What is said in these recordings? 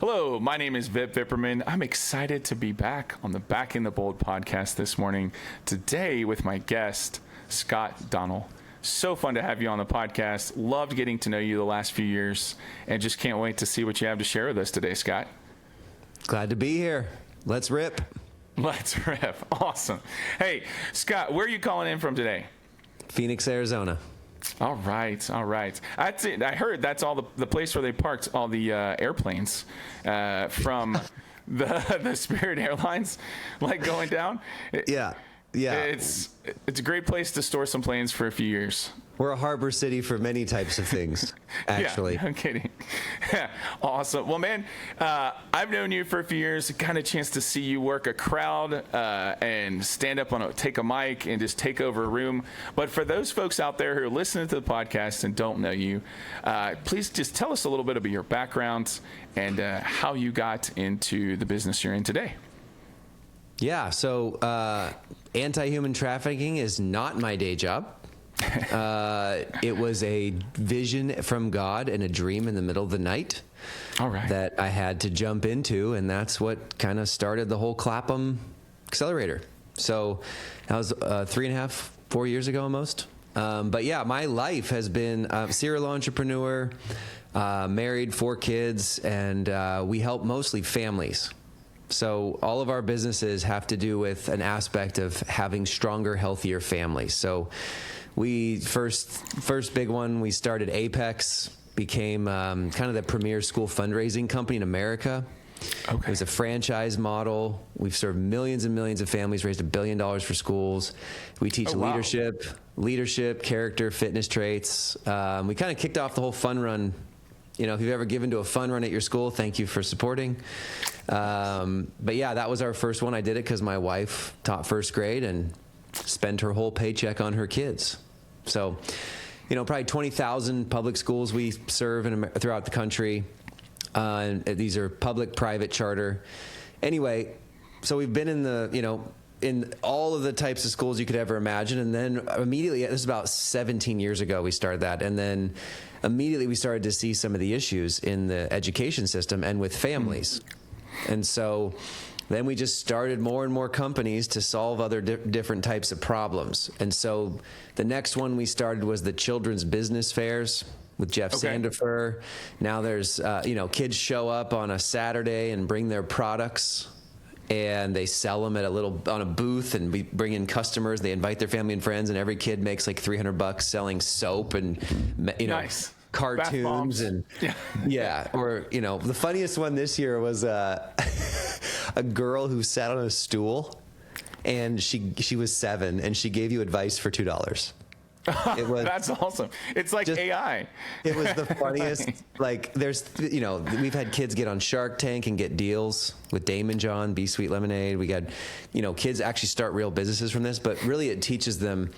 Hello, my name is Vip Vipperman. I'm excited to be back on the Back in the Bold podcast this morning, today with my guest, Scott Donnell. So fun to have you on the podcast. Loved getting to know you the last few years, and just can't wait to see what you have to share with us today, Scott. Glad to be here. Let's rip. Let's rip. Awesome. Hey, Scott, where are you calling in from today? Phoenix, Arizona. All right. That's it. I heard that's all the place where they parked all the airplanes from the Spirit Airlines, like going down. Yeah. It's a great place to store some planes for a few years. We're a harbor city for many types of things, actually. Yeah, I'm kidding. Awesome. Well, man, I've known you for a few years. Got a chance to see you work a crowd and stand up take a mic and just take over a room. But for those folks out there who are listening to the podcast and don't know you, please just tell us a little bit about your background and how you got into the business you're in today. Yeah, so anti-human trafficking is not my day job. It was a vision from God and a dream in the middle of the night. All right. That I had to jump into, and that's what kind of started the whole Clapham Accelerator. So that was 3.5, 4 years ago almost. But yeah, my life has been a serial entrepreneur, married, 4 kids, and we help mostly families. So all of our businesses have to do with an aspect of having stronger, healthier families. So we first big one, we started Apex, became kind of the premier school fundraising company in America. Okay. It was a franchise model. We've served millions and millions of families, raised $1 billion for schools. We teach leadership, character, fitness traits. We kind of kicked off the whole fun run. You know, if you've ever given to a fun run at your school, thank you for supporting. But yeah, that was our first one. I did it because my wife taught first grade and spent her whole paycheck on her kids. So, you know, probably 20,000 public schools we serve throughout the country. And these are public, private, charter. Anyway, so we've been in all of the types of schools you could ever imagine. And then immediately, this is about 17 years ago, we started that. And then immediately we started to see some of the issues in the education system and with families. And so then we just started more and more companies to solve other different types of problems. And so the next one we started was the children's business fairs with Jeff Sandifer. Now there's, kids show up on a Saturday and bring their products and they sell them on a booth, and we bring in customers. They invite their family and friends, and every kid makes like $300 selling soap and, nice. Cartoons and yeah. Or, the funniest one this year was a girl who sat on a stool, and she was 7, and she gave you advice for $2. That's awesome. It's like AI. It was the funniest. Like, we've had kids get on Shark Tank and get deals with Damon John, Be Sweet Lemonade. We got, kids actually start real businesses from this, but really it teaches them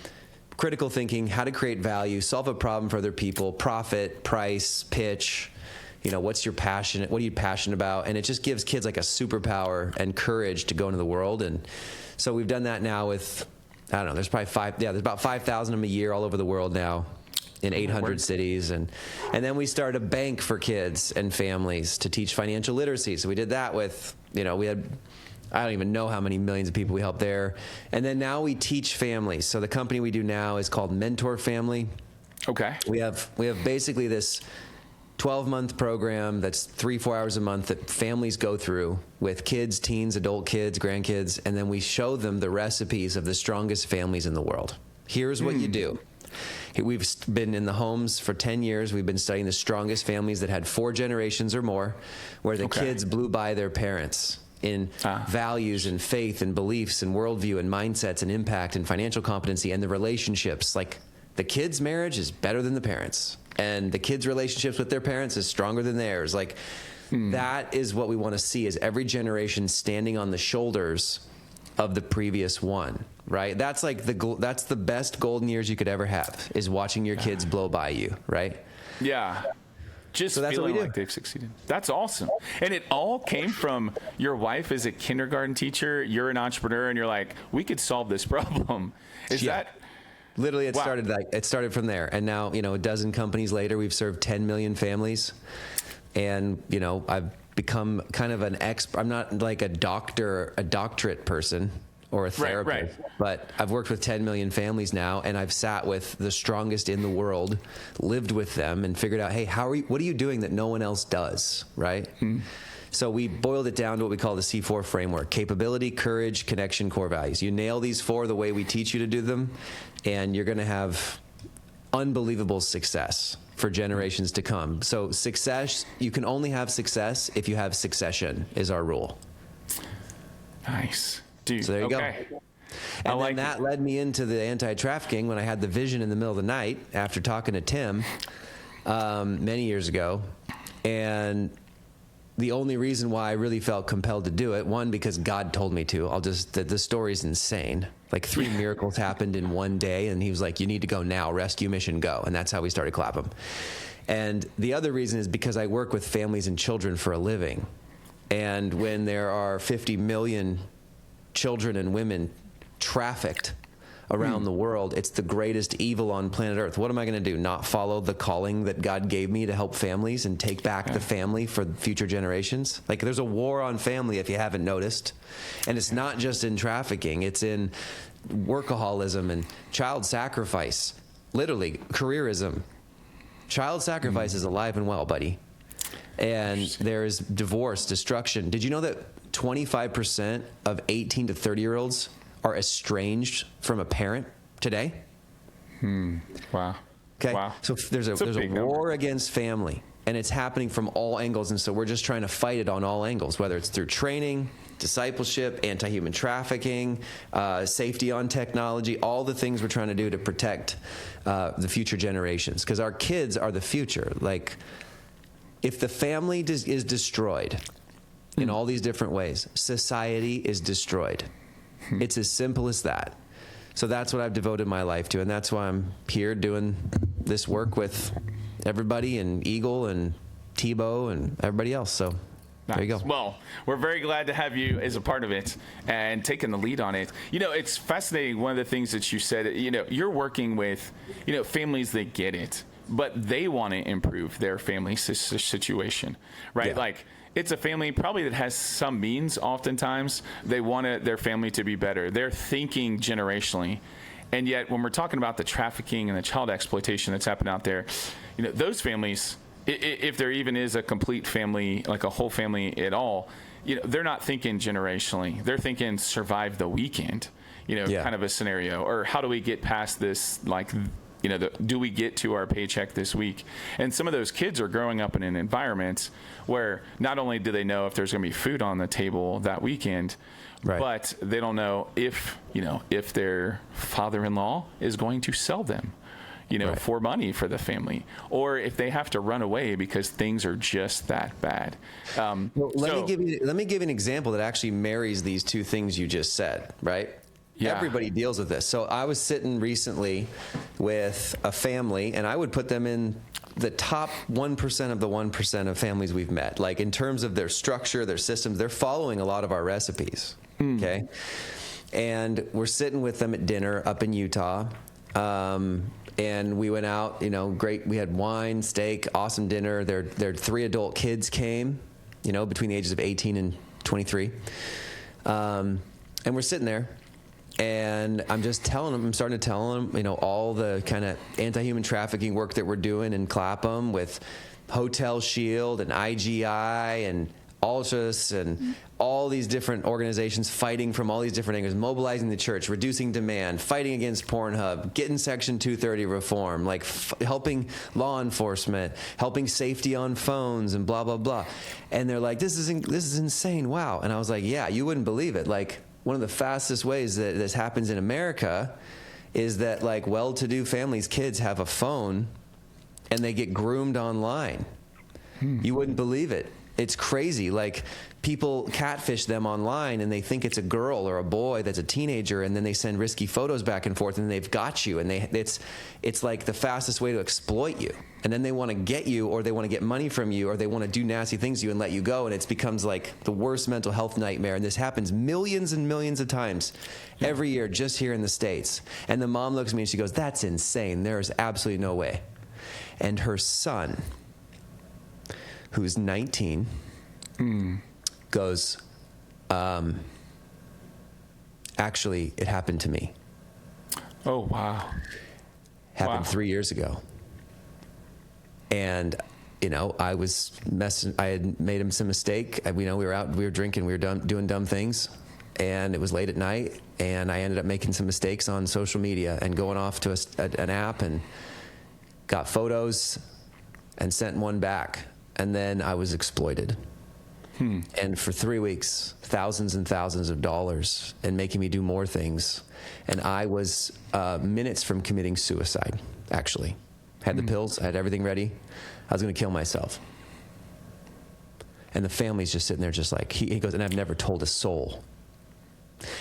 critical thinking, how to create value, solve a problem for other people, profit, price, pitch. What are you passionate about? And it just gives kids like a superpower and courage to go into the world. And so we've done that now with, I don't know, there's probably there's about 5,000 of them a year all over the world now in 800 cities. And then we started a bank for kids and families to teach financial literacy. So we did that with, we had, I don't even know how many millions of people we helped there. And then now we teach families. So the company we do now is called Mentor Family. Okay. We have basically this 12-month program that's 3-4 hours a month that families go through with kids, teens, adult kids, grandkids, and then we show them the recipes of the strongest families in the world. Here's what you do. We've been in the homes for 10 years. We've been studying the strongest families that had 4 generations or more, where the kids blew by their parents in values and faith and beliefs and worldview and mindsets and impact and financial competency and the relationships. Like, the kids' marriage is better than the parents, and the kids' relationships with their parents is stronger than theirs. Like, that is what we want to see, is every generation standing on the shoulders of the previous one, right? That's like that's the best golden years you could ever have, is watching your kids blow by you, right? Yeah. Just so feeling like they've succeeded. That's awesome. And it all came from your wife as a kindergarten teacher. You're an entrepreneur, and you're like, we could solve this problem. Is that... Literally, it started from there. And now, a dozen companies later, we've served 10 million families. And, I've become kind of an expert. I'm not like a doctorate person or a therapist, but I've worked with 10 million families now, and I've sat with the strongest in the world, lived with them, and figured out, hey, what are you doing that no one else does, right? So we boiled it down to what we call the C4 framework: capability, courage, connection, core values. You nail these 4 the way we teach you to do them, and you're going to have unbelievable success for generations to come. So success, you can only have success if you have succession, is our rule. Nice. Dude, so there you go. And then that led me into the anti-trafficking when I had the vision in the middle of the night after talking to Tim many years ago. And the only reason why I really felt compelled to do it, one, because God told me to. The story's insane. Like 3 miracles happened in one day, and he was like, you need to go now, rescue mission, go. And that's how we started Clapham. And the other reason is because I work with families and children for a living. And when there are 50 million children and women trafficked around the world, it's the greatest evil on planet Earth. What am I going to do? Not follow the calling that God gave me to help families and take back the family for future generations? Like, there's a war on family, if you haven't noticed. And it's not just in trafficking. It's in workaholism and child sacrifice. Literally, careerism. Child sacrifice is alive and well, buddy. And there's divorce, destruction. Did you know that 25% of 18 to 30-year-olds are estranged from a parent today? Wow. Okay. Wow. So there's a war against family, and it's happening from all angles. And so we're just trying to fight it on all angles, whether it's through training, discipleship, anti-human trafficking, safety on technology, all the things we're trying to do to protect the future generations, because our kids are the future. Like, if the family is destroyed in all these different ways, society is destroyed. It's as simple as that. So that's what I've devoted my life to, and that's why I'm here doing this work with everybody, and Eagle and Tebow and everybody else. So there you go. Well, we're very glad to have you as a part of it and taking the lead on it. You know, it's fascinating. One of the things that you said, you know, you're working with, you know, families that get it, but they want to improve their family situation, right? Yeah. Like, it's a family probably that has some means. Oftentimes they want their family to be better. They're thinking generationally. And yet when we're talking about the trafficking and the child exploitation that's happened out there, you know, those families, if there even is a complete family, like a whole family at all, you know, they're not thinking generationally. They're thinking survive the weekend, you know, kind of a scenario. Or how do we get past this, like, you know, do we get to our paycheck this week? And some of those kids are growing up in an environment where not only do they know if there's going to be food on the table that weekend, but they don't know if, you know, if their father-in-law is going to sell them, you know, for money for the family, or if they have to run away because things are just that bad. Well, let me give you an example that actually marries these two things you just said, right? Yeah. Everybody deals with this. So I was sitting recently with a family, and I would put them in the top 1% of the 1% of families we've met. Like, in terms of their structure, their systems, they're following a lot of our recipes. Okay. And we're sitting with them at dinner up in Utah. And we went out, you know, great. We had wine, steak, awesome dinner. Their 3 adult kids came, you know, between the ages of 18 and 23. And we're sitting there. And I'm starting to tell them, you know, all the kind of anti-human trafficking work that we're doing in Clapham with Hotel Shield and IGI and audacious and all these different organizations fighting from all these different angles, mobilizing the church, reducing demand, fighting against Pornhub, getting Section 230 reform, like helping law enforcement, helping safety on phones, and blah, blah, blah. And they're like, this is insane, wow. And I was like, yeah, you wouldn't believe it. Like, one of the fastest ways that this happens in America is that, like, well-to-do families' kids have a phone and they get groomed online. You wouldn't believe it. It's crazy. Like, people catfish them online and they think it's a girl or a boy that's a teenager, and then they send risky photos back and forth, and they've got you, and it's like the fastest way to exploit you. And then they want to get you, or they want to get money from you, or they want to do nasty things to you and let you go, and it becomes like the worst mental health nightmare. And this happens millions and millions of times every year just here in the States. And the mom looks at me and she goes, that's insane. There's absolutely no way. And her son, who's 19, goes, actually, it happened to me. Oh, wow. Happened 3 years ago. And, I was messing, I had made him some mistake. We were out, we were drinking, we were doing dumb things. And it was late at night, and I ended up making some mistakes on social media and going off to an app and got photos and sent one back. And then I was exploited. And for 3 weeks, thousands and thousands of dollars, and making me do more things. And I was minutes from committing suicide, actually. Had the pills, I had everything ready. I was going to kill myself. And the family's just sitting there just like, he goes, and I've never told a soul.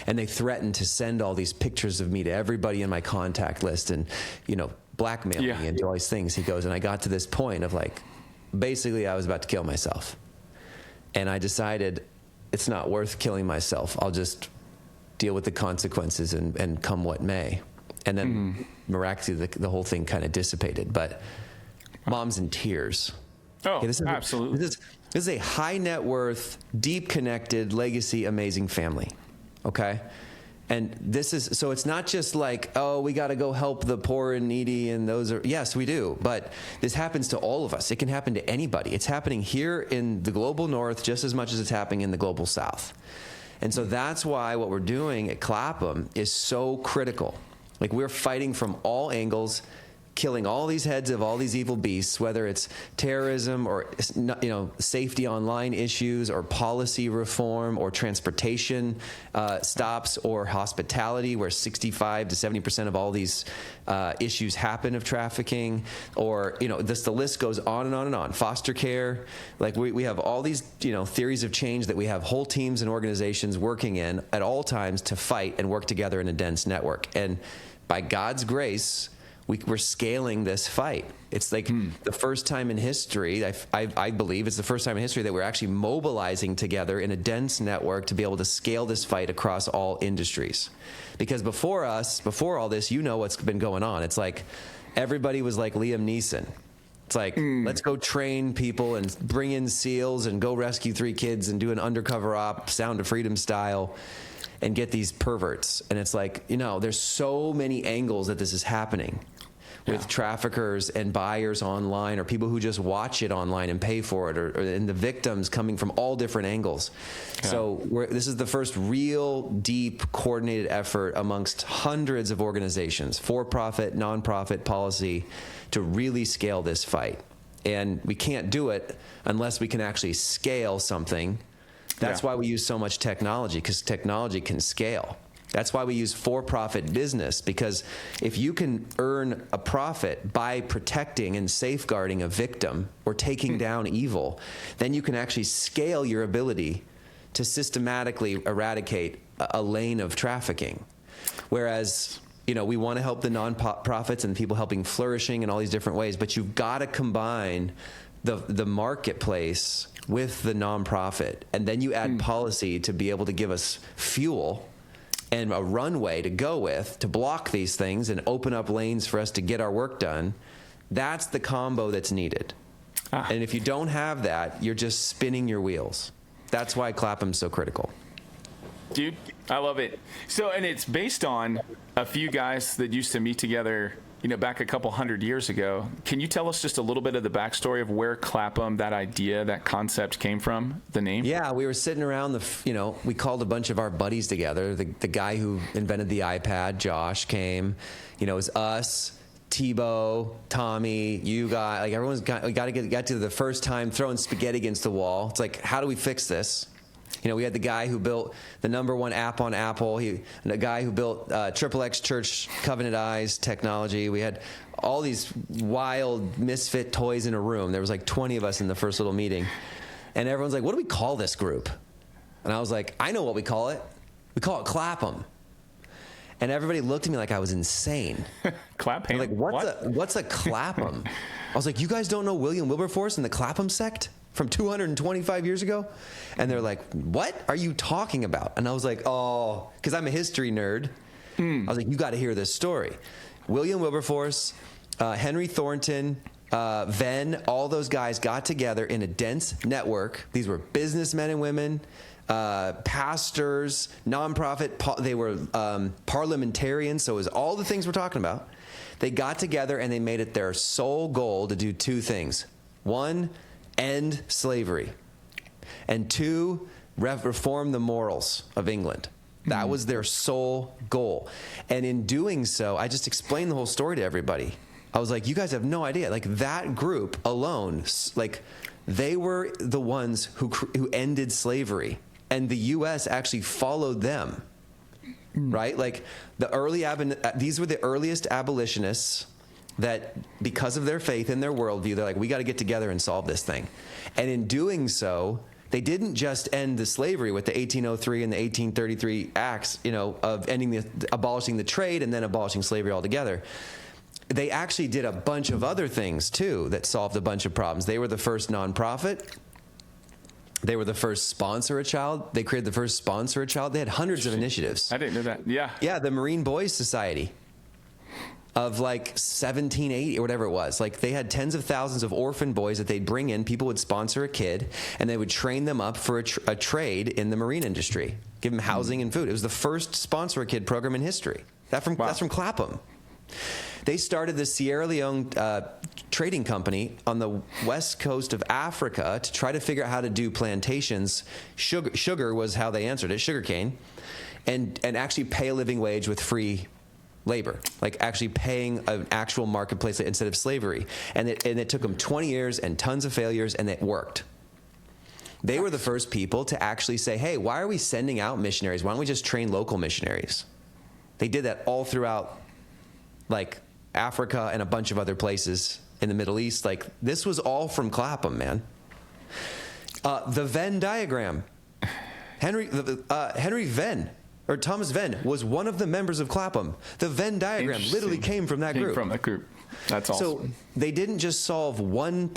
And they threatened to send all these pictures of me to everybody in my contact list and, blackmail me and do all these things. He goes, and I got to this point of like, basically I was about to kill myself. And I decided it's not worth killing myself. I'll just deal with the consequences and come what may. And then miraculously, the whole thing kind of dissipated. But Mom's in tears. Oh, okay, absolutely. This is a high net worth, deep connected, legacy, amazing family. Okay? And so it's not just like, oh, we got to go help the poor and needy, and yes, we do. But this happens to all of us. It can happen to anybody. It's happening here in the global north just as much as it's happening in the global south. And so that's why what we're doing at Clapham is so critical. Like, we're fighting from all angles, killing all these heads of all these evil beasts, whether it's terrorism or safety online issues or policy reform or transportation stops or hospitality, where 65 to 70% of all these issues happen of trafficking, or the list goes on and on and on. Foster care, like we have all these theories of change that we have whole teams and organizations working in at all times to fight and work together in a dense network. And by God's grace, we're scaling this fight. It's like the first time in history, I believe it's the first time in history that we're actually mobilizing together in a dense network to be able to scale this fight across all industries. Because before all this, what's been going on. It's like everybody was like Liam Neeson. It's like, let's go train people and bring in SEALs and go rescue 3 kids and do an undercover op, Sound of Freedom style, and get these perverts. And it's like, there's so many angles that this is happening with traffickers and buyers online, or people who just watch it online and pay for it, and the victims coming from all different angles. Yeah. So this is the first real, deep, coordinated effort amongst hundreds of organizations, for-profit, non-profit, policy, to really scale this fight. And we can't do it unless we can actually scale something. That's why we use so much technology, because technology can scale. That's why we use for-profit business, because if you can earn a profit by protecting and safeguarding a victim or taking down evil, then you can actually scale your ability to systematically eradicate a lane of trafficking. Whereas, we want to help the nonprofits and people helping flourishing in all these different ways, but you've got to combine the marketplace with the nonprofit, and then you add policy to be able to give us fuel and a runway to go with to block these things and open up lanes for us to get our work done. That's the combo that's needed. And if you don't have that, you're just spinning your wheels. That's why Clapham's so critical. Dude, I love it. So, and it's based on a few guys that used to meet together back a couple hundred years ago. Can you tell us just a little bit of the backstory of where Clapham, that idea, that concept came from, the name? Yeah, we were sitting around we called a bunch of our buddies together. The guy who invented the iPad, Josh, came. It was us, Tebow, Tommy, you guys. Like, everyone's got to get to the first time throwing spaghetti against the wall. It's like, how do we fix this? We had the guy who built the #1 app on Apple. The guy who built XXX Church Covenant Eyes technology. We had all these wild misfit toys in a room. There was like 20 of us in the first little meeting. And everyone's like, what do we call this group? And I was like, I know what we call it. We call it Clapham. And everybody looked at me like I was insane. Clapham? Like, what's a Clapham? I was like, you guys don't know William Wilberforce and the Clapham sect from 225 years ago? And they're like, what are you talking about? And I was like, oh, because I'm a history nerd. I was like, you got to hear this story. William Wilberforce, Henry Thornton, Venn, all those guys got together in a dense network. These were businessmen and women, pastors, nonprofit. They were parliamentarians. So it was all the things we're talking about. They got together and they made it their sole goal to do two things. One, end slavery. And two, reform the morals of England. That was their sole goal. And in doing so, I just explained the whole story to everybody. I was like, you guys have no idea. Like, that group alone, like, they were the ones who ended slavery. And the U.S. actually followed them, right? Like, these were the earliest abolitionists that, because of their faith and their worldview, they're like, we got to get together and solve this thing. And in doing so, they didn't just end the slavery with the 1803 and the 1833 acts, of abolishing the trade and then abolishing slavery altogether. They actually did a bunch of other things too that solved a bunch of problems. They were the first nonprofit. They were the first sponsor a child. They created the first sponsor a child. They had hundreds of initiatives. I didn't know that. Yeah. Yeah, the Marine Boys Society of like 1780 or whatever it was. Like, they had tens of thousands of orphan boys that they'd bring in. People would sponsor a kid, and they would train them up for a trade in the marine industry, give them housing and food. It was the first sponsor a kid program in history. That's from Clapham. They started the Sierra Leone trading company on the west coast of Africa to try to figure out how to do plantations. Sugar was how they answered it, sugarcane, and actually pay a living wage with free labor, like actually paying an actual marketplace instead of slavery. And it took them 20 years and tons of failures, and it worked. They were the first people to actually say, hey, why are we sending out missionaries? Why don't we just train local missionaries? They did that all throughout, like, Africa and a bunch of other places in the Middle East. Like, this was all from Clapham, man. The Venn diagram. Henry Venn, or Thomas Venn, was one of the members of Clapham. The Venn diagram literally came from that group. That's awesome. So they didn't just solve one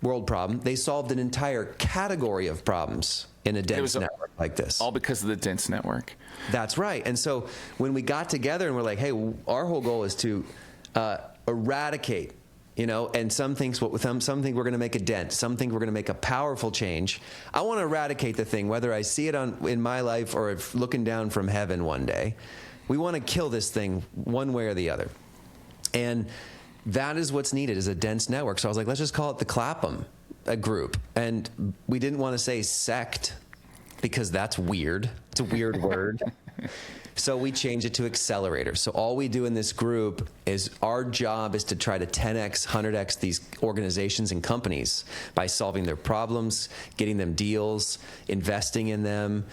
world problem. They solved an entire category of problems in a dense network like this. All because of the dense network. That's right. And so when we got together and we're like, hey, our whole goal is to eradicate, and some think we're going to make a dent. Some think we're going to make a powerful change. I want to eradicate the thing, whether I see it in my life or if looking down from heaven one day. We want to kill this thing one way or the other. And that is what's needed, is a dense network. So I was like, let's just call it the Clapham group. And we didn't want to say sect because that's weird. It's a weird word. So we changed it to Accelerator. So all we do in this group is, our job is to try to 10x, 100x these organizations and companies by solving their problems, getting them deals, investing in them,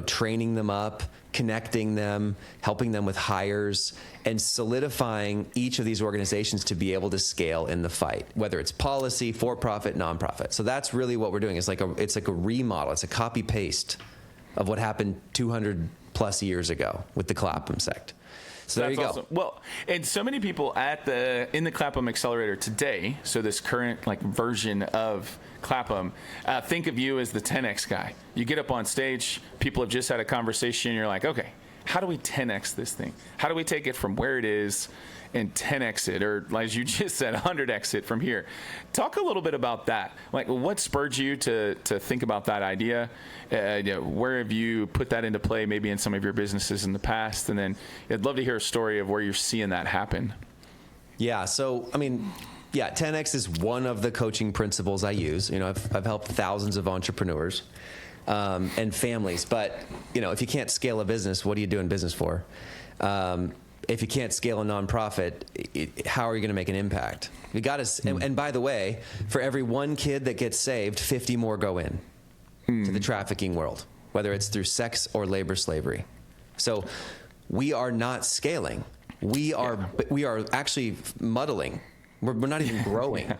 training them up, connecting them, helping them with hires, and solidifying each of these organizations to be able to scale in the fight, whether it's policy, for-profit, nonprofit. So that's really what we're doing. It's like a remodel. It's a copy-paste of what happened 200 plus years ago with the Clapham sect. So there you go. Awesome. Well, and so many people in the Clapham Accelerator today, so this current version of Clapham, think of you as the 10X guy. You get up on stage, people have just had a conversation, and you're like, okay, how do we 10X this thing? How do we take it from where it is and 10X it, or as you just said, 100X it from here? Talk a little bit about that. Like, what spurred you to think about that idea? Where have you put that into play, maybe in some of your businesses in the past? And then I'd love to hear a story of where you're seeing that happen. Yeah, so, 10X is one of the coaching principles I use. I've helped thousands of entrepreneurs and families. But, if you can't scale a business, what are you doing business for? If you can't scale a nonprofit, how are you going to make an impact? You got to. And by the way, for every one kid that gets saved, 50 more go in to the trafficking world, whether it's through sex or labor slavery. So we are not scaling. We are actually muddling. We're not even growing,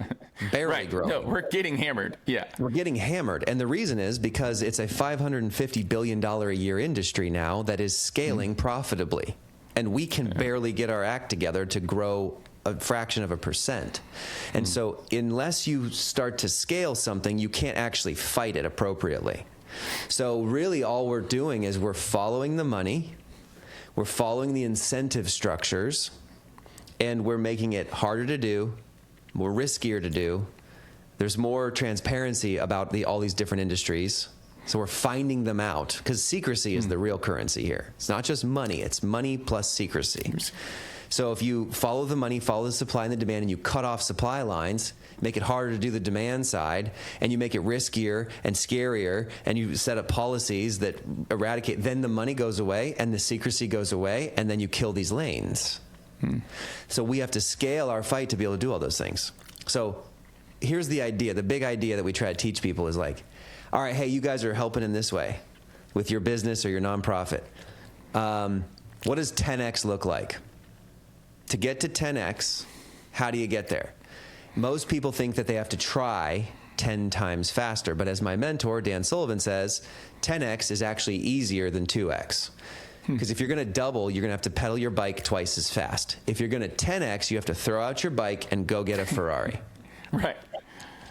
barely growing. No, we're getting hammered. Yeah. We're getting hammered. And the reason is because it's a $550 billion a year industry now that is scaling profitably. And we can barely get our act together to grow a fraction of a percent. And so unless you start to scale something, you can't actually fight it appropriately. So really all we're doing is we're following the money, we're following the incentive structures, and we're making it harder to do, more riskier to do. There's more transparency about all these different industries. So we're finding them out, because secrecy is the real currency here. It's not just money, it's money plus secrecy. So if you follow the money, follow the supply and the demand, and you cut off supply lines, make it harder to do the demand side, and you make it riskier and scarier, and you set up policies that eradicate, then the money goes away and the secrecy goes away, and then you kill these lanes. So we have to scale our fight to be able to do all those things. So here's the idea. The big idea that we try to teach people is like, all right, hey, you guys are helping in this way with your business or your nonprofit. What does 10x look like? To get to 10x, how do you get there? Most people think that they have to try 10 times faster, but as my mentor, Dan Sullivan, says, 10x is actually easier than 2x. Because if you're going to double, you're going to have to pedal your bike twice as fast. If you're going to 10x, you have to throw out your bike and go get a Ferrari. Right.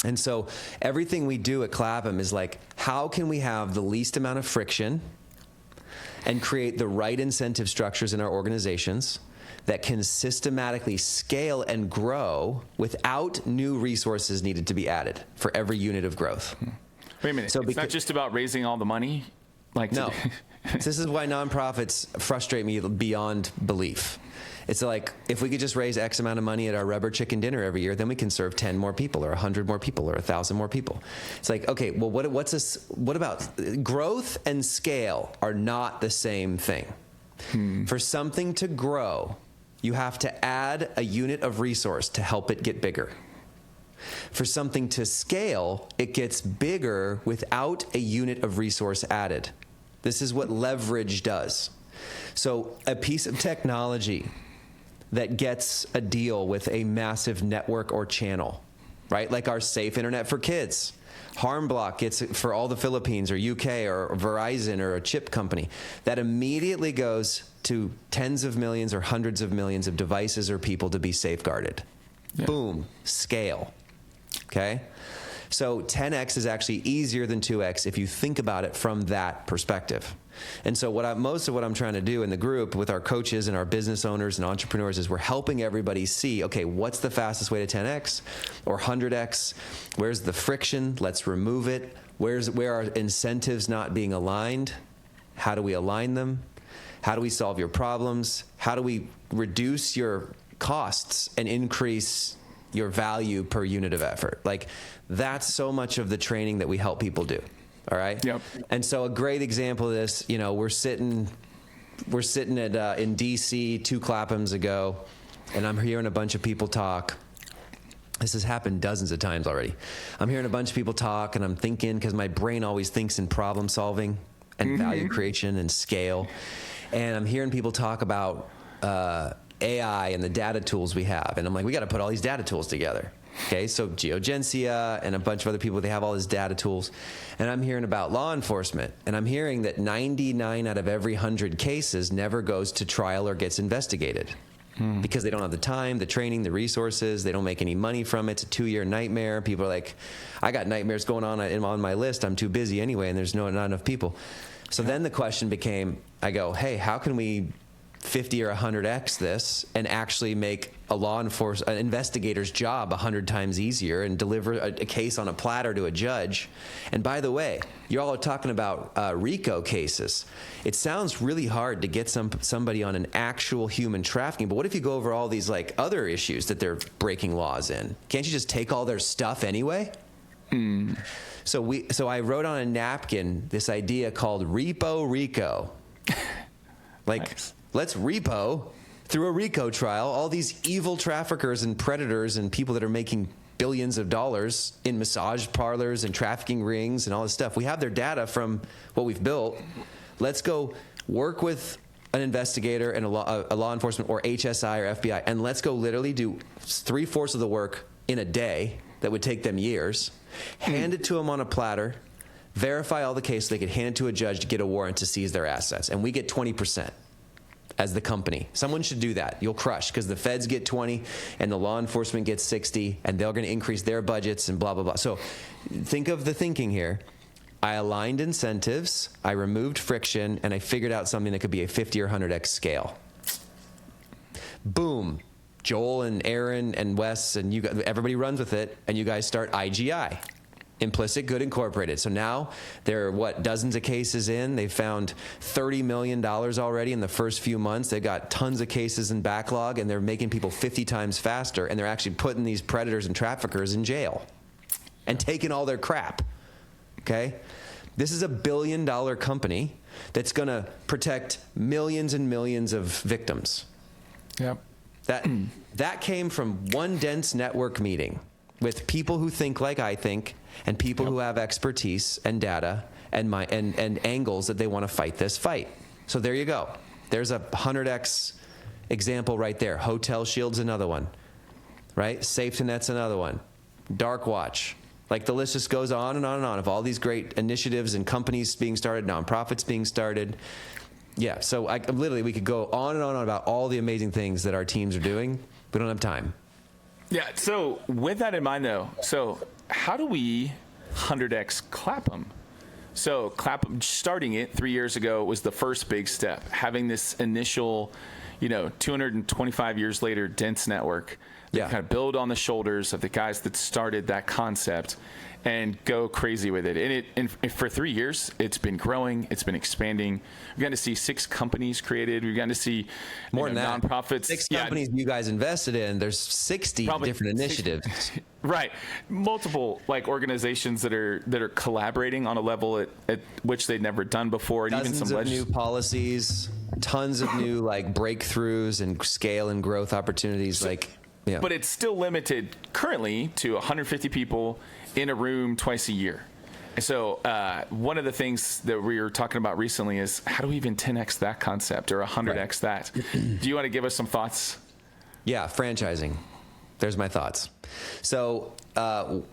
And so everything we do at Clapham is like, how can we have the least amount of friction and create the right incentive structures in our organizations that can systematically scale and grow without new resources needed to be added for every unit of growth. Wait a minute. So it's not just about raising all the money? No. This is why nonprofits frustrate me beyond belief. It's like, if we could just raise X amount of money at our rubber chicken dinner every year, then we can serve 10 more people or 100 more people or 1,000 more people. It's like, okay, well, what about growth and scale are not the same thing. For something to grow, you have to add a unit of resource to help it get bigger. For something to scale, it gets bigger without a unit of resource added. This is what leverage does. So a piece of technology that gets a deal with a massive network or channel, right? Like our Safe Internet for Kids. HarmBlock gets it for all the Philippines or UK or Verizon or a chip company. That immediately goes to tens of millions or hundreds of millions of devices or people to be safeguarded. Yeah. Boom, scale, okay? So 10x is actually easier than 2x if you think about it from that perspective. And so most of what I'm trying to do in the group with our coaches and our business owners and entrepreneurs is we're helping everybody see, okay, what's the fastest way to 10x or 100x? Where's the friction? Let's remove it. Where are incentives not being aligned? How do we align them? How do we solve your problems? How do we reduce your costs and increase your value per unit of effort? Like, that's so much of the training that we help people do. All right. Yep. And so a great example of this, we're sitting at in DC 2 Claphams ago, and I'm hearing a bunch of people talk. This has happened dozens of times already. I'm hearing a bunch of people talk, and I'm thinking, because my brain always thinks in problem solving and value creation and scale, and I'm hearing people talk about AI and the data tools we have, and I'm like, we got to put all these data tools together. Okay, so Geogencia and a bunch of other people, they have all these data tools. And I'm hearing about law enforcement, and I'm hearing that 99 out of every 100 cases never goes to trial or gets investigated because they don't have the time, the training, the resources. They don't make any money from it. It's a 2-year nightmare. People are like, I got nightmares going on my list. I'm too busy anyway, and there's not enough people. So then the question became, I go, hey, how can we 50 or 100x this and actually make an investigator's job 100 times easier and deliver a case on a platter to a judge? And by the way, you all are talking about RICO cases. It sounds really hard to get somebody on an actual human trafficking, but what if you go over all these like other issues that they're breaking laws in? Can't you just take all their stuff anyway? So I wrote on a napkin this idea called Repo RICO. Like, nice. Let's repo through a RICO trial all these evil traffickers and predators and people that are making billions of dollars in massage parlors and trafficking rings and all this stuff. We have their data from what we've built. Let's go work with an investigator and a law enforcement or HSI or FBI, and let's go literally do 3/4 of the work in a day that would take them years, hand it to them on a platter, verify all the cases, so they could hand it to a judge to get a warrant to seize their assets, and we get 20%. As the company. Someone should do that. You'll crush, because the feds get 20 and the law enforcement gets 60, and they're going to increase their budgets and blah, blah, blah. So think of the thinking here. I aligned incentives, I removed friction, and I figured out something that could be a 50 or 100x scale. Boom. Joel and Aaron and Wes and everybody runs with it, and you guys start IGI, Implicit Good Incorporated. So now they're dozens of cases in. They've found $30 million already in the first few months. They've got tons of cases in backlog, and they're making people 50 times faster, and they're actually putting these predators and traffickers in jail and taking all their crap. Okay? This is $1 billion company that's going to protect millions and millions of victims. Yep. That came from one dense network meeting with people who think like I think, and people who have expertise and data and angles that they want to fight this fight. So there you go. There's a 100x example right there. Hotel Shield's another one, right? SafetyNet's another one. Dark Watch. Like the list just goes on and on and on of all these great initiatives and companies being started, nonprofits being started. Yeah, so we could go on and on about all the amazing things that our teams are doing. We don't have time. Yeah, so with that in mind, though, so how do we 100x Clapham? So Clapham, starting it 3 years ago, was the first big step. Having this initial, 225 years later, dense network that kind of build on the shoulders of the guys that started that concept and go crazy with it. And for 3 years, it's been growing. It's been expanding. We've gotten to see 6 companies created. We've gotten to see more than that. Nonprofits. 6 companies you guys invested in. There's 60 different initiatives. Right. Multiple organizations that are collaborating on a level at which they'd never done before. And Dozens even some of new policies, tons of new breakthroughs and scale and growth opportunities. Yeah. But it's still limited currently to 150 people in a room twice a year. And so one of the things that we were talking about recently is how do we even 10x that concept or 100x that? Do you want to give us some thoughts? Yeah, franchising. There's my thoughts. So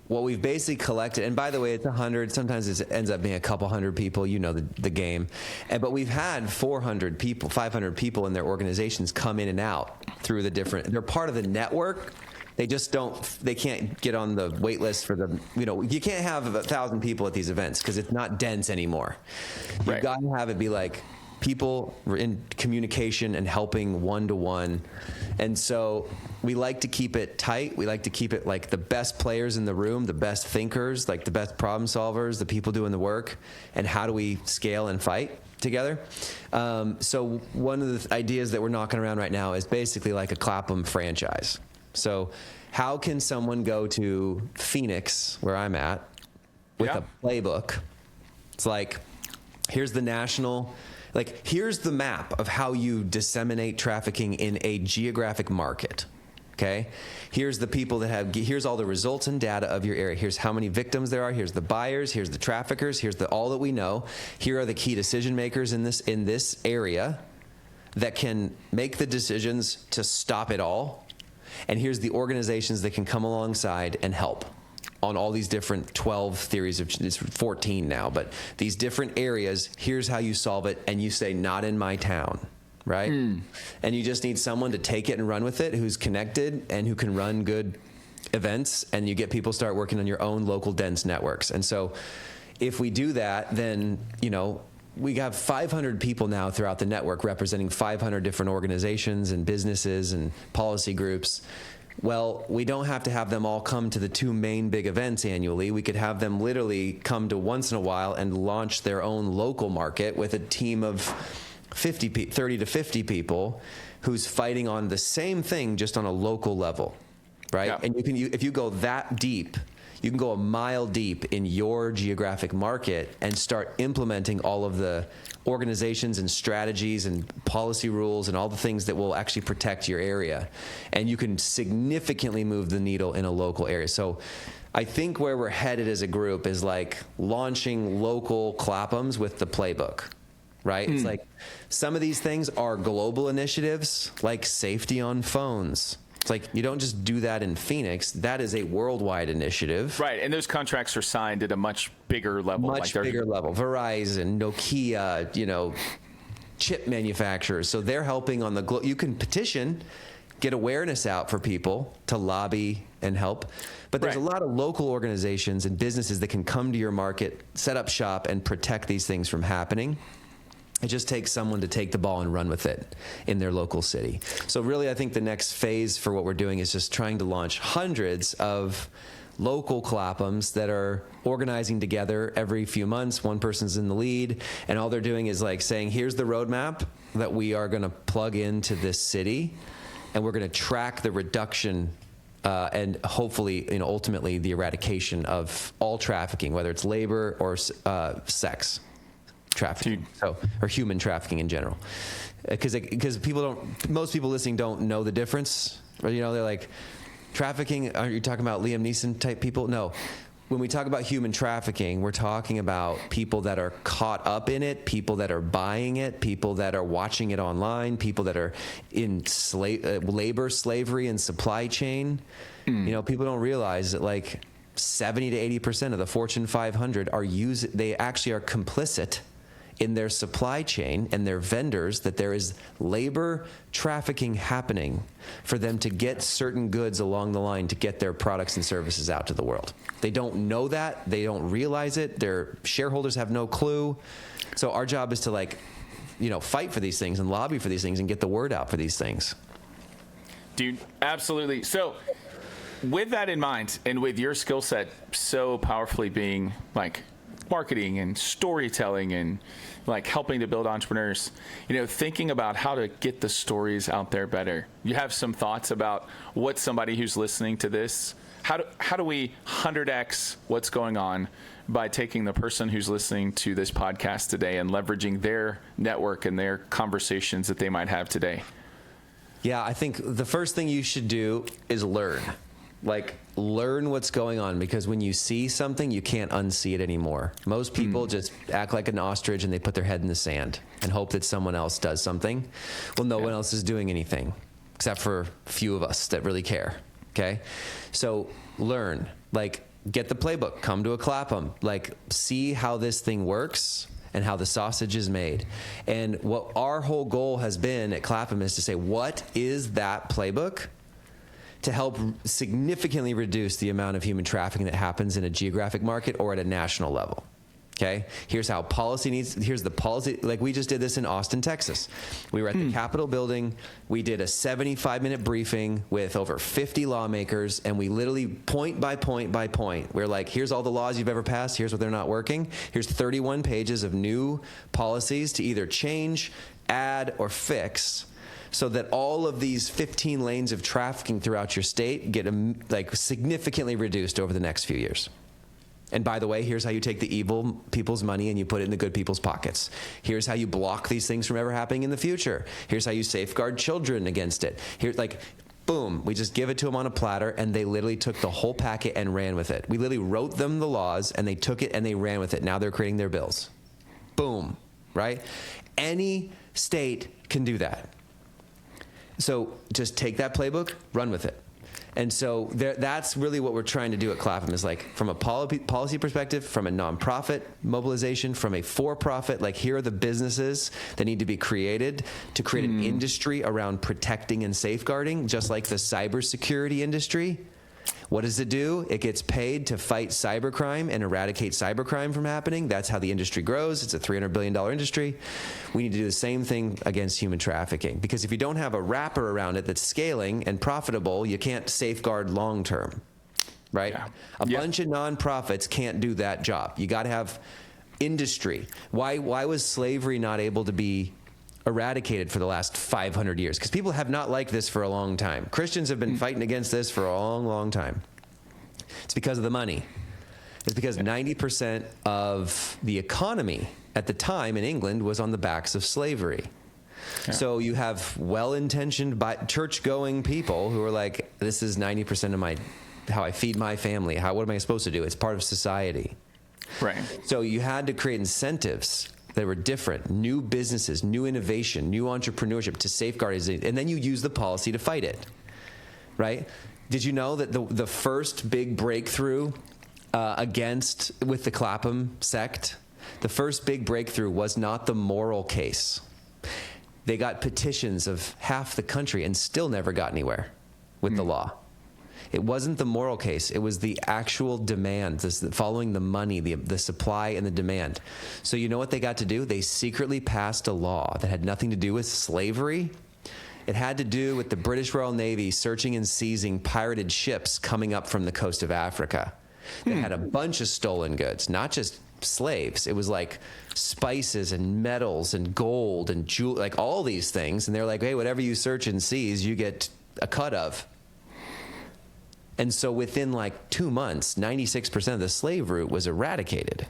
what we've basically collected, and by the way, it's 100. Sometimes it ends up being a couple hundred people. You know the game. But we've had 400 people, 500 people in their organizations come in and out through the different. They're part of the network. They just they can't get on the wait list for you can't have 1,000 people at these events because it's not dense anymore. You've got to have it be people in communication and helping one-to-one. And so we like to keep it tight. We like to keep it the best players in the room, the best thinkers, the best problem solvers, the people doing the work, and how do we scale and fight together. So one of the ideas that we're knocking around right now is basically a Clapham franchise. So how can someone go to Phoenix, where I'm at, with a playbook? It's here's the national... here's the map of how you disseminate trafficking in a geographic market, okay? Here's the people here's all the results and data of your area. Here's how many victims there are. Here's the buyers. Here's the traffickers. Here's all that we know. Here are the key decision makers in this area that can make the decisions to stop it all. And here's the organizations that can come alongside and help on all these different 12 theories it's 14 now, but these different areas, here's how you solve it, and you say, not in my town, right? And you just need someone to take it and run with it who's connected and who can run good events, and you get people start working on your own local dense networks. And so if we do that, then, we have 500 people now throughout the network representing 500 different organizations and businesses and policy groups. Well, we don't have to have them all come to the 2 main big events annually. We could have them literally come to once in a while and launch their own local market with a team of 30 to 50 people who's fighting on the same thing just on a local level, right? Yeah. And if you go that deep, you can go a mile deep in your geographic market and start implementing all of the organizations and strategies and policy rules and all the things that will actually protect your area. And you can significantly move the needle in a local area. So I think where we're headed as a group is launching local Claphams with the playbook, right? It's some of these things are global initiatives, like safety on phones. It's you don't just do that in Phoenix. That is a worldwide initiative. Right, and those contracts are signed at a much bigger level. Much bigger level. Verizon, Nokia, chip manufacturers. So they're helping on the you can petition, get awareness out for people to lobby and help. But there's a lot of local organizations and businesses that can come to your market, set up shop, and protect these things from happening. It just takes someone to take the ball and run with it in their local city. So really, I think the next phase for what we're doing is just trying to launch hundreds of local Claphams that are organizing together every few months. One person's in the lead, and all they're doing is like saying, here's the roadmap that we are going to plug into this city, and we're going to track the reduction and hopefully, ultimately the eradication of all trafficking, whether it's labor or sex trafficking, or human trafficking in general. Because most people listening don't know the difference. They're like, trafficking, are you talking about Liam Neeson type people? No. When we talk about human trafficking, we're talking about people that are caught up in it, people that are buying it, people that are watching it online, people that are in labor, slavery, and supply chain. People don't realize that like 70 to 80% of the Fortune 500 they actually are complicit in their supply chain and their vendors, that there is labor trafficking happening for them to get certain goods along the line to get their products and services out to the world. They don't know that. They don't realize it. Their shareholders have no clue. So our job is to fight for these things and lobby for these things and get the word out for these things. Dude, absolutely. So with that in mind, and with your skill set so powerfully being like marketing and storytelling and like helping to build entrepreneurs, thinking about how to get the stories out there better. You have some thoughts about what somebody who's listening to this, how do we 100x what's going on by taking the person who's listening to this podcast today and leveraging their network and their conversations that they might have today? Yeah, I think the first thing you should do is learn. Learn what's going on, because when you see something, you can't unsee it anymore. Most people just act like an ostrich and they put their head in the sand and hope that someone else does something. Well, no one else is doing anything except for a few of us that really care. Okay? So learn. Get the playbook. Come to a Clapham. See how this thing works and how the sausage is made. And what our whole goal has been at Clapham is to say, what is that playbook to help significantly reduce the amount of human trafficking that happens in a geographic market or at a national level. Okay? Here's the policy. We just did this in Austin, Texas. We were at the Capitol building. We did a 75-minute briefing with over 50 lawmakers, and we literally point by point by point, we're like, here's all the laws you've ever passed. Here's what they're not working. Here's 31 pages of new policies to either change, add, or fix, so that all of these 15 lanes of trafficking throughout your state get significantly reduced over the next few years. And by the way, here's how you take the evil people's money and you put it in the good people's pockets. Here's how you block these things from ever happening in the future. Here's how you safeguard children against it. Boom, we just give it to them on a platter, and they literally took the whole packet and ran with it. We literally wrote them the laws, and they took it and they ran with it. Now they're creating their bills. Boom, right? Any state can do that. So just take that playbook, run with it. And so that's really what we're trying to do at Clapham, is from a policy perspective, from a nonprofit mobilization, from a for-profit, here are the businesses that need to be created to create an industry around protecting and safeguarding, just like the cybersecurity industry. What does it do? It gets paid to fight cybercrime and eradicate cybercrime from happening. That's how the industry grows. It's a $300 billion industry. We need to do the same thing against human trafficking, because if you don't have a wrapper around it that's scaling and profitable, you can't safeguard long term, right? Yeah. A bunch of nonprofits can't do that job. You got to have industry. Why was slavery not able to be eradicated for the last 500 years? Because people have not liked this for a long time. Christians have been fighting against this for a long, long time. It's because of the money. It's because 90% of the economy at the time in England was on the backs of slavery. Yeah. So you have well-intentioned church-going people who are like, this is 90% of how I feed my family. What am I supposed to do? It's part of society. Right. So you had to create incentives that were different, new businesses, new innovation, new entrepreneurship to safeguard it, and then you use the policy to fight it, right? Did you know that the first big breakthrough with the Clapham sect, the first big breakthrough was not the moral case. They got petitions of half the country and still never got anywhere with the law. It wasn't the moral case. It was the actual demand, following the money, the supply and the demand. So you know what they got to do? They secretly passed a law that had nothing to do with slavery. It had to do with the British Royal Navy searching and seizing pirated ships coming up from the coast of Africa. They had a bunch of stolen goods, not just slaves. It was like spices and metals and gold and jewel, like all these things. And they're like, hey, whatever you search and seize, you get a cut of. And so within like 2 months, 96% of the slave route was eradicated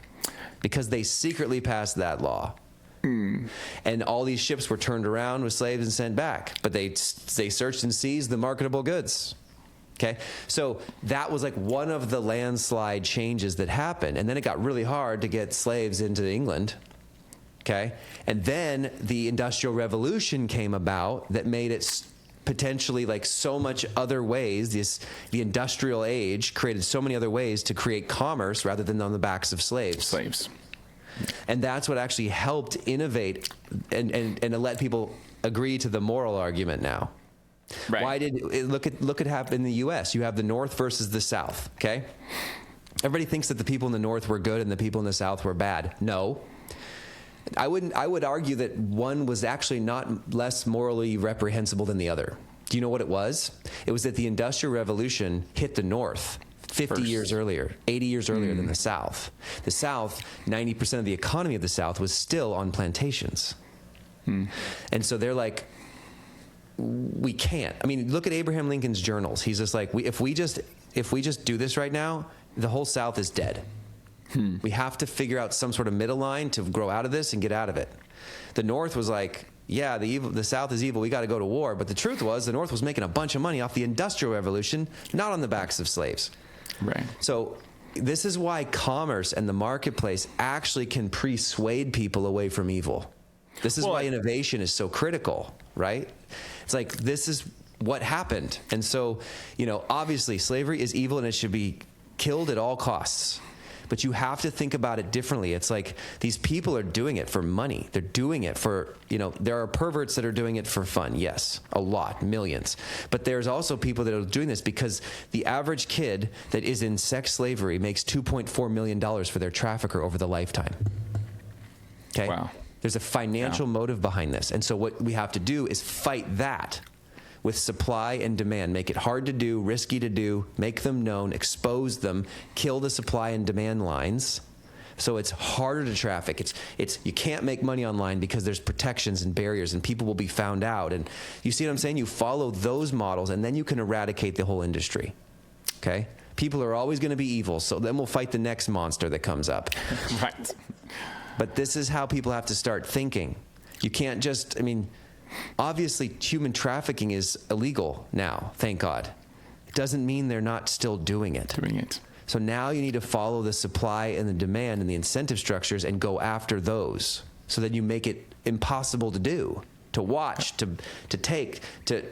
because they secretly passed that law. And all these ships were turned around with slaves and sent back. But they searched and seized the marketable goods. Okay, so that was like one of the landslide changes that happened. And then it got really hard to get slaves into England. Okay, and then the Industrial Revolution came about that made it potentially like so much other ways. The industrial age created so many other ways to create commerce rather than on the backs of slaves. And that's what actually helped innovate and let people agree to the moral argument now. Right. Why did it look at happen in the U.S.? You have the North versus the South. Okay, everybody thinks that the people in the North were good and the people in the South were bad. No, I would argue that one was actually not less morally reprehensible than the other. Do you know what it was? It was that the Industrial Revolution hit the North 50 years earlier, 80 years earlier than the South. The South, 90% of the economy of the South was still on plantations. And so they're like, we can't. I mean, look at Abraham Lincoln's journals. He's just like, if we just do this right now, the whole South is dead. We have to figure out some sort of middle line to grow out of this and get out of it. The North was like, yeah, the South is evil. We got to go to war. But the truth was, the North was making a bunch of money off the Industrial Revolution, not on the backs of slaves. Right. So this is why commerce and the marketplace actually can persuade people away from evil. This is why innovation is so critical, right? It's like, this is what happened. And so, obviously slavery is evil and it should be killed at all costs. But you have to think about it differently. It's like these people are doing it for money. They're doing it for, there are perverts that are doing it for fun. Yes, a lot, millions. But there's also people that are doing this because the average kid that is in sex slavery makes $2.4 million for their trafficker over the lifetime. Okay? Wow. There's a financial motive behind this. And so what we have to do is fight that with supply and demand. Make it hard to do, risky to do, make them known, expose them, kill the supply and demand lines. So it's harder to traffic. It's you can't make money online because there's protections and barriers and people will be found out. And you see what I'm saying? You follow those models and then you can eradicate the whole industry. Okay? People are always going to be evil, so then we'll fight the next monster that comes up. Right. But this is how people have to start thinking. You can't just, obviously human trafficking is illegal now, thank God. It doesn't mean they're not still doing it. So now you need to follow the supply and the demand and the incentive structures and go after those so that you make it impossible to do, to watch, to take, to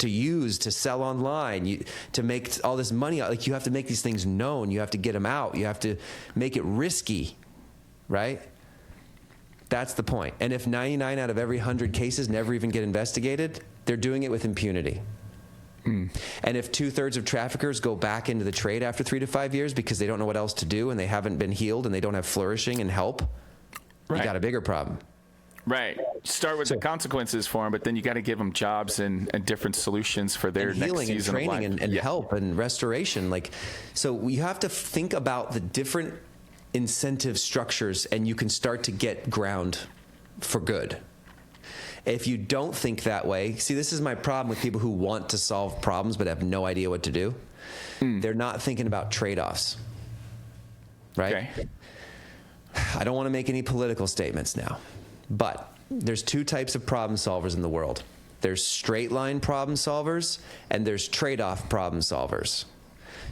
use, to sell online, to make all this money. Like, you have to make these things known. You have to get them out. You have to make it risky, right? That's the point. And if 99 out of every 100 cases never even get investigated, they're doing it with impunity. And if 2/3 of traffickers go back into the trade after 3 to 5 years because they don't know what else to do and they haven't been healed and they don't have flourishing and help, you got a bigger problem. Right. Start with the consequences for them, but then you got to give them jobs and different solutions for their next healing season and training of life. and help and restoration. So you have to think about the different incentive structures and you can start to get ground for good. If you don't think that way, see, this is my problem with people who want to solve problems but have no idea what to do. They're not thinking about trade-offs, right? Okay. I don't want to make any political statements now, but there's two types of problem solvers in the world. There's straight line problem solvers and there's trade-off problem solvers.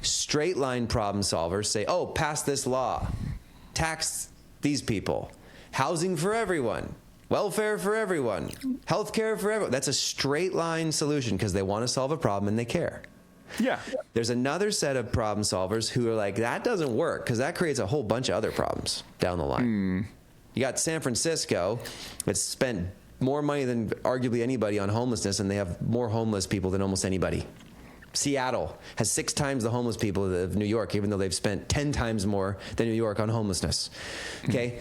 Straight line problem solvers say, oh, pass this law, tax these people, housing for everyone, welfare for everyone, healthcare for everyone. That's a straight line solution because they want to solve a problem and they care. Yeah. There's another set of problem solvers who are like, that doesn't work because that creates a whole bunch of other problems down the line. You got San Francisco that's spent more money than arguably anybody on homelessness, and they have more homeless people than almost anybody. Seattle has 6 times the homeless people of New York, even though they've spent 10 times more than New York on homelessness. Okay?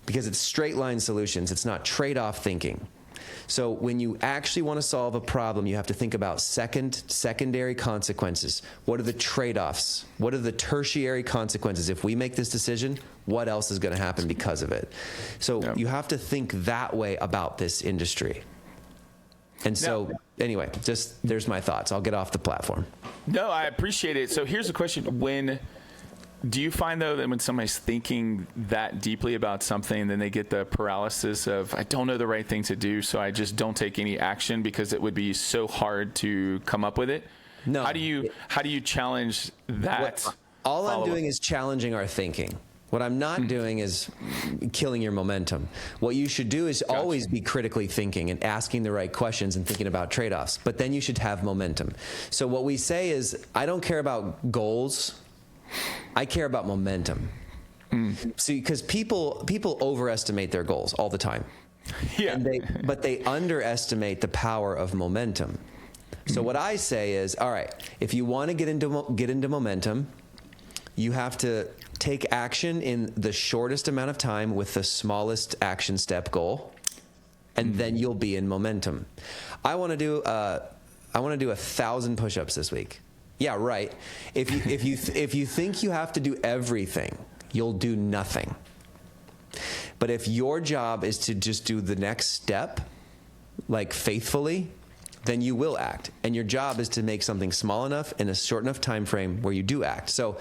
Because it's straight line solutions. It's not trade-off thinking. So when you actually want to solve a problem, you have to think about secondary consequences. What are the trade-offs? What are the tertiary consequences? If we make this decision, what else is going to happen because of it? So you have to think that way about this industry. And so, anyway, just there's my thoughts. I'll get off the platform. No, I appreciate it. So here's a question. Do you find, though, that when somebody's thinking that deeply about something, then they get the paralysis of, I don't know the right thing to do, so I just don't take any action because it would be so hard to come up with it? No. How do you challenge that? All I'm doing is challenging our thinking. What I'm not doing is killing your momentum. What you should do is always be critically thinking and asking the right questions and thinking about trade-offs. But then you should have momentum. So what we say is, I don't care about goals. I care about momentum. See, because people overestimate their goals all the time. Yeah. But they underestimate the power of momentum. So what I say is, all right, if you want to get into momentum, you have to take action in the shortest amount of time with the smallest action step goal, and then you'll be in momentum. I want to do 1,000 push-ups this week. Yeah, right. If you think you have to do everything, you'll do nothing. But if your job is to just do the next step, like faithfully, then you will act. And your job is to make something small enough in a short enough time frame where you do act. So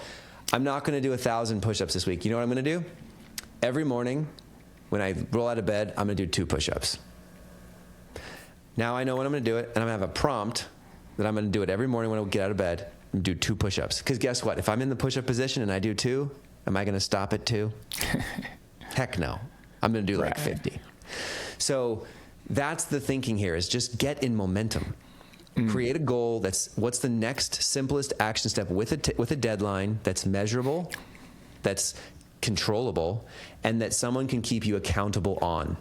I'm not going to do 1,000 push-ups this week. You know what I'm going to do? Every morning when I roll out of bed, I'm going to do 2 push-ups. Now I know when I'm going to do it, and I'm going to have a prompt that I'm going to do it every morning when I get out of bed and do 2 push-ups. Because guess what? If I'm in the push-up position and I do 2, am I going to stop at 2? Heck no. I'm going to do like 50. So that's the thinking here, is just get in momentum. Create a goal that's what's the next simplest action step with a deadline that's measurable, that's controllable, and that someone can keep you accountable on.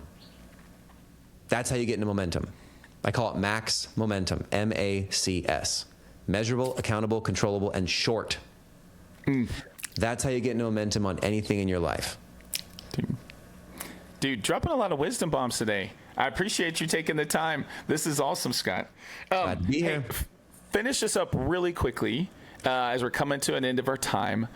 That's how you get into momentum. I call it max momentum, MACS. Measurable, accountable, controllable, and short. That's how you get into momentum on anything in your life. Dude, dropping a lot of wisdom bombs today. I appreciate you taking the time. This is awesome, Scott. Glad to be here. Finish this up really quickly as we're coming to an end of our time.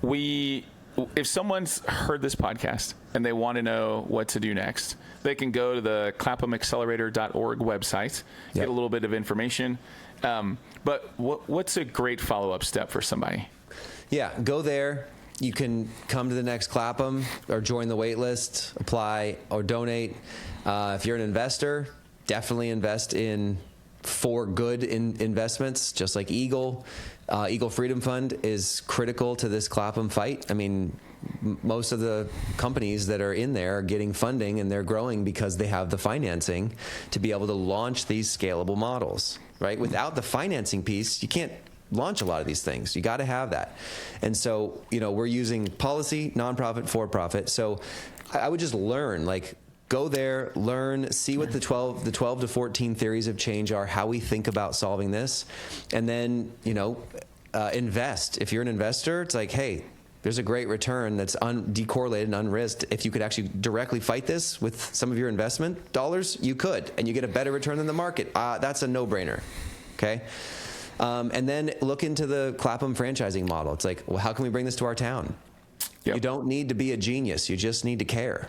If someone's heard this podcast and they want to know what to do next, they can go to the claphamaccelerator.org website, get a little bit of information. But what's a great follow-up step for somebody? Yeah, go there. You can come to the next Clapham or join the wait list, apply or donate. If you're an investor, definitely invest in 4 good investments, just like Eagle. Eagle Freedom Fund is critical to this Clapham fight. I mean, most of the companies that are in there are getting funding, and they're growing because they have the financing to be able to launch these scalable models, right? Without the financing piece, you can't launch a lot of these things. You got to have that. And so, we're using policy, nonprofit, for-profit. So I would just learn, go there, learn, see what the 12 to 14 theories of change are, how we think about solving this, and then, invest. If you're an investor, it's like, hey, there's a great return that's decorrelated and unrisked. If you could actually directly fight this with some of your investment dollars, you could, and you get a better return than the market. That's a no-brainer, okay? And then look into the Clapham franchising model. It's like, well, how can we bring this to our town? Yep. You don't need to be a genius. You just need to care.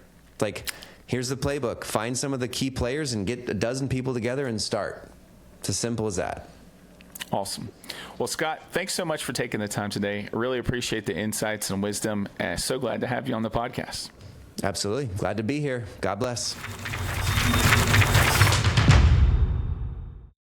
Here's the playbook. Find some of the key players and get a dozen people together and start. It's as simple as that. Awesome. Well, Scott, thanks so much for taking the time today. I really appreciate the insights and wisdom, and so glad to have you on the podcast. Absolutely. Glad to be here. God bless.